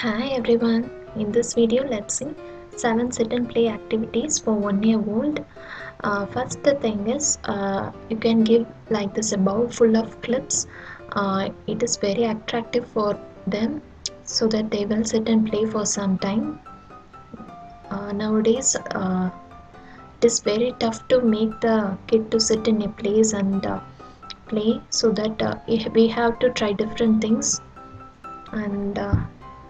Hi everyone, in this video let's see 7 sit and play activities for 1 year old. First thing is you can give like this a bowl full of clips. It is very attractive for them so that they will sit and play for some time. Nowadays it is very tough to make the kid to sit in a place and play, so that we have to try different things, and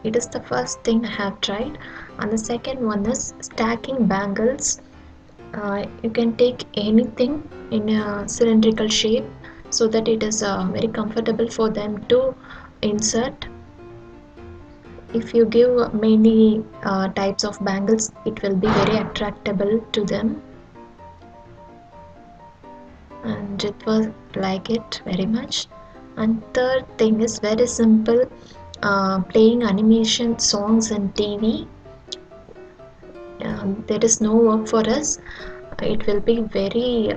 it is the first thing I have tried. And the second one is stacking bangles. You can take anything in a cylindrical shape so that it is very comfortable for them to insert. If you give many types of bangles, it will be very attractable to them, and it was like it very much. And third thing is very simple, playing animation songs and TV. There is no work for us. It will be very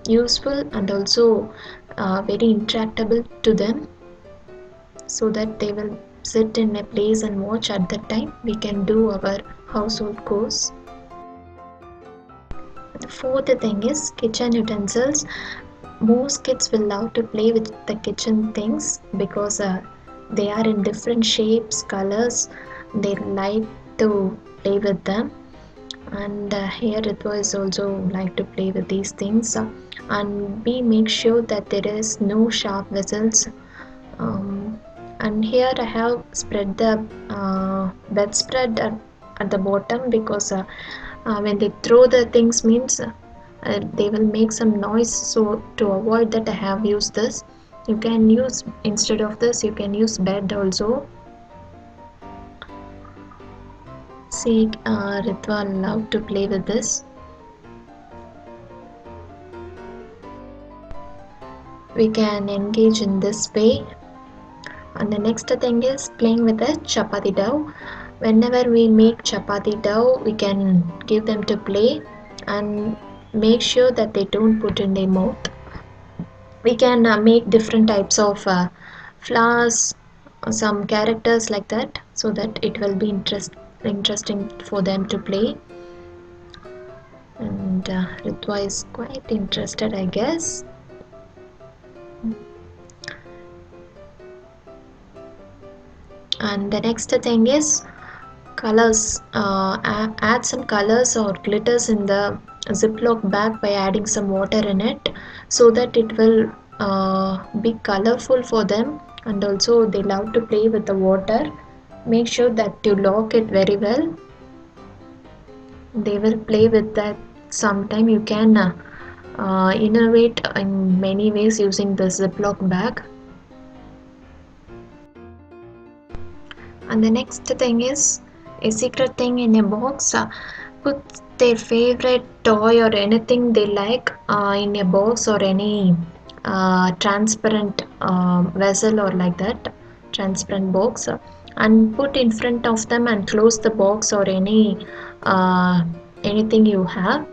useful and also very interactable to them, so that they will sit in a place and watch. At that time we can do our household chores. The fourth thing is kitchen utensils. Most kids will love to play with the kitchen things because they are in different shapes, colors. They like to play with them, and here Ritva is also like to play with these things. And we make sure that there is no sharp vessels. And here I have spread the bedspread at the bottom, because when they throw the things means they will make some noise, so to avoid that I have used this. You can use, instead of this you can use bed also. See, Ritva love to play with this. We can engage in this way. And the next thing is playing with the chapati dough. Whenever we make chapati dough, we can give them to play and make sure that they don't put in their mouth. We can make different types of flowers, some characters like that, so that it will be interesting for them to play. And Ritwa is quite interested, I guess. And the next thing is colors. Add some colors or glitters in the ziplock bag by adding some water in it, so that it will be colorful for them, and also they love to play with the water. Make sure that you lock it very well. They will play with that sometime. You can innovate in many ways using the ziplock bag. And the next thing is a secret thing in a box. Put their favorite toy or anything they like in a box, or any transparent vessel, or like that transparent box, and put in front of them and close the box, or anything you have.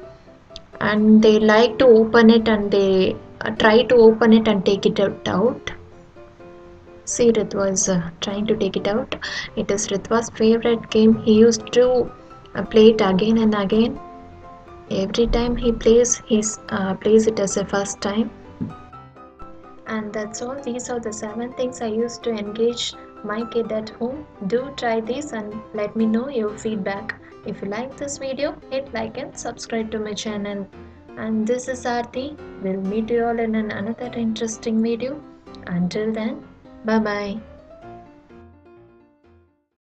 And they like to open it, and they try to open it and take it out. See, Ritva is trying to take it out. It is Ritva's favorite game. He used to play it again and again. Every time he plays, he plays it as a first time. And that's all. These are the 7 things I used to engage my kid at home. Do try this and let me know your feedback. If you like this video, hit like and subscribe to my channel. And this is Aarti. We'll meet you all in another interesting video. Until then, bye bye.